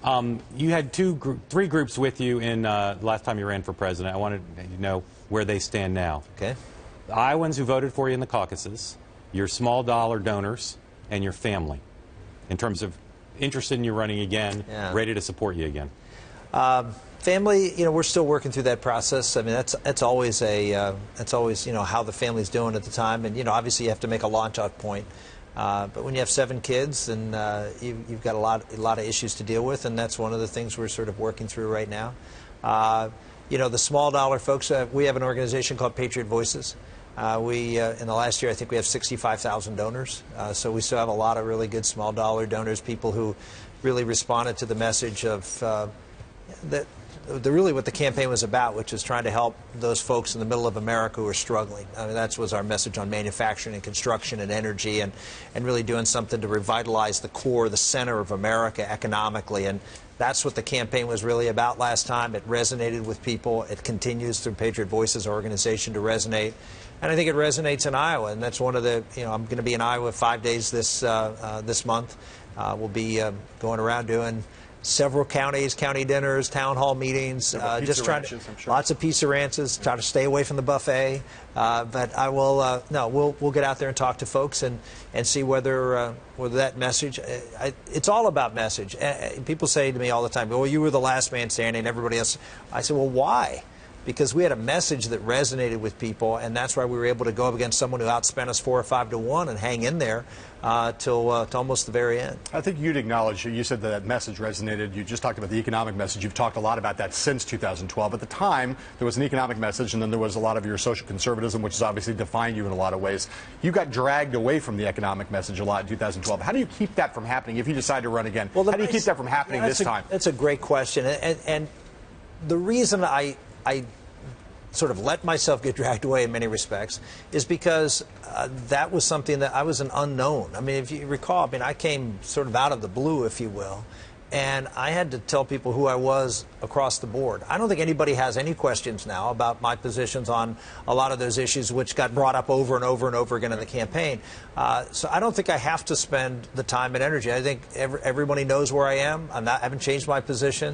You had three groups with you in last time you ran for president. I wanted to know where they stand now. Okay. The Iowans who voted for you in the caucuses, your small dollar donors, and your family, in terms of interested in you running again, ready to support you again. Family, we're still working through that process. I mean, that's always how the family's doing at the time, and obviously you have to make a launch-out point. But when you have 7 kids, and you've got a lot of issues to deal with, and that's one of the things we're sort of working through right now. The small dollar folks, we have an organization called Patriot Voices. In the last year, I think we have 65,000 donors. So we still have a lot of really good small dollar donors, people who really responded to the message of really what the campaign was about, which is trying to help those folks in the middle of America who are struggling. I mean, that was our message on manufacturing and construction and energy, and really doing something to revitalize the core, the center of America economically. And that's what the campaign was really about last time. It resonated with people. It continues through Patriot Voices organization to resonate. And I think it resonates in Iowa, and that's one of the, I'm going to be in Iowa 5 days this month. We'll be going around doing several counties, county dinners, town hall meetings, just trying to, lots of pizza ranches, try to stay away from the buffet. But I will, we'll get out there and talk to folks and see whether that message, it's all about message. People say to me all the time, well, you were the last man standing, everybody else. I said, well, why? Because we had a message that resonated with people, and that's why we were able to go up against someone who outspent us 4 or 5 to 1 and hang in there till almost the very end. I think you'd acknowledge, you said that message resonated. You just talked about the economic message. You've talked a lot about that since 2012. At the time, there was an economic message, and then there was a lot of your social conservatism, which has obviously defined you in a lot of ways. You got dragged away from the economic message a lot in 2012. How do you keep that from happening if you decide to run again? Well, how do you keep that from happening this time? That's a great question. And the reason I sort of let myself get dragged away in many respects is because that was something that I was an unknown. I mean, if you recall, I came sort of out of the blue, if you will, and I had to tell people who I was across the board. I don't think anybody has any questions now about my positions on a lot of those issues which got brought up over and over and over again in the campaign. So I don't think I have to spend the time and energy. I think everybody knows where I am. I haven't changed my position.